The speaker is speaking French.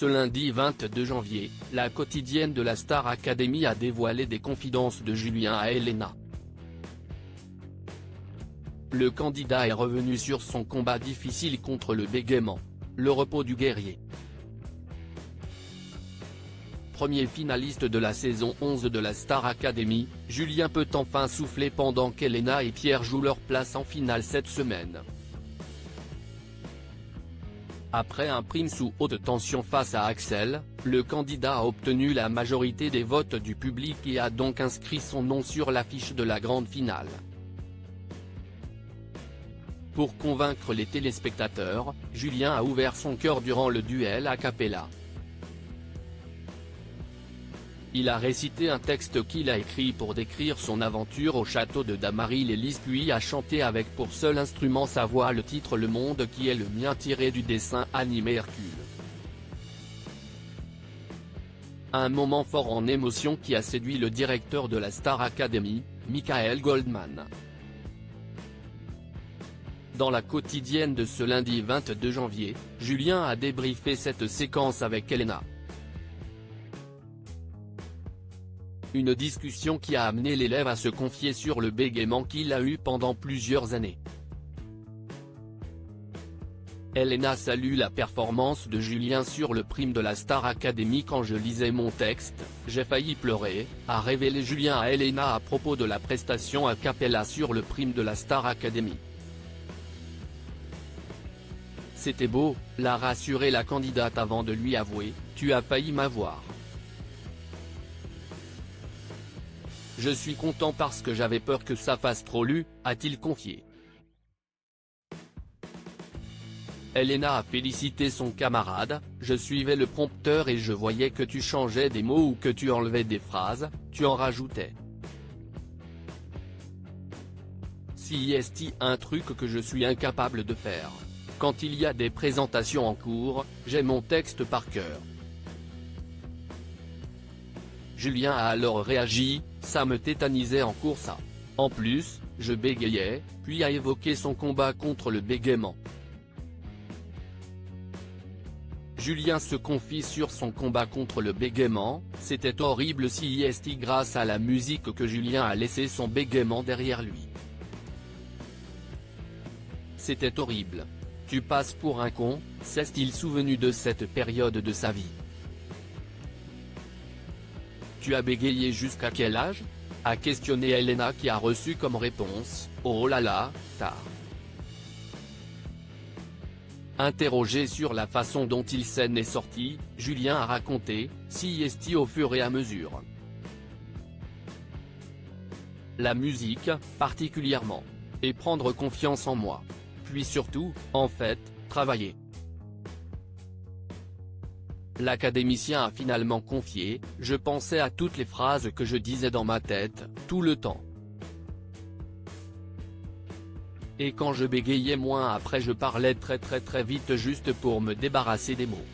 Ce lundi 22 janvier, la quotidienne de la Star Academy a dévoilé des confidences de Julien à Helena. Le candidat est revenu sur son combat difficile contre le bégaiement, le repos du guerrier. Premier finaliste de la saison 11 de la Star Academy, Julien peut enfin souffler pendant qu'Helena et Pierre jouent leur place en finale cette semaine. Après un prime sous haute tension face à Axel, le candidat a obtenu la majorité des votes du public et a donc inscrit son nom sur l'affiche de la grande finale. Pour convaincre les téléspectateurs, Julien a ouvert son cœur durant le duel a cappella. Il a récité un texte qu'il a écrit pour décrire son aventure au château de Damary-les-Lys, puis a chanté avec pour seul instrument sa voix le titre Le Monde qui est le mien tiré du dessin animé Hercule. Un moment fort en émotion qui a séduit le directeur de la Star Academy, Michael Goldman. Dans la quotidienne de ce lundi 22 janvier, Julien a débriefé cette séquence avec Helena. Une discussion qui a amené l'élève à se confier sur le bégaiement qu'il a eu pendant plusieurs années. Helena salue la performance de Julien sur le prime de la Star Academy. Quand je lisais mon texte, j'ai failli pleurer, a révélé Julien à Helena à propos de la prestation a cappella sur le prime de la Star Academy. C'était beau, l'a rassuré la candidate avant de lui avouer, tu as failli m'avoir. Je suis content parce que j'avais peur que ça fasse trop lu, a-t-il confié. Helena a félicité son camarade, je suivais le prompteur et je voyais que tu changeais des mots ou que tu enlevais des phrases, tu en rajoutais. Si est un truc que je suis incapable de faire. Quand il y a des présentations en cours, j'ai mon texte par cœur. Julien a alors réagi, ça me tétanisait en cours ça. En plus, je bégayais, puis a évoqué son combat contre le bégaiement. Julien se confie sur son combat contre le bégaiement, c'était horrible si est grâce à la musique que Julien a laissé son bégaiement derrière lui. C'était horrible. Tu passes pour un con, s'est-il souvenu de cette période de sa vie. Tu as bégayé jusqu'à quel âge ? A questionné Helena qui a reçu comme réponse, oh là là, tard. Interrogé sur la façon dont il s'en est sorti, Julien a raconté, si est au fur et à mesure. La musique, particulièrement. Et prendre confiance en moi. Puis surtout, en fait, travailler. L'académicien a finalement confié, je pensais à toutes les phrases que je disais dans ma tête, tout le temps. Et quand je bégayais moins après je parlais très vite juste pour me débarrasser des mots.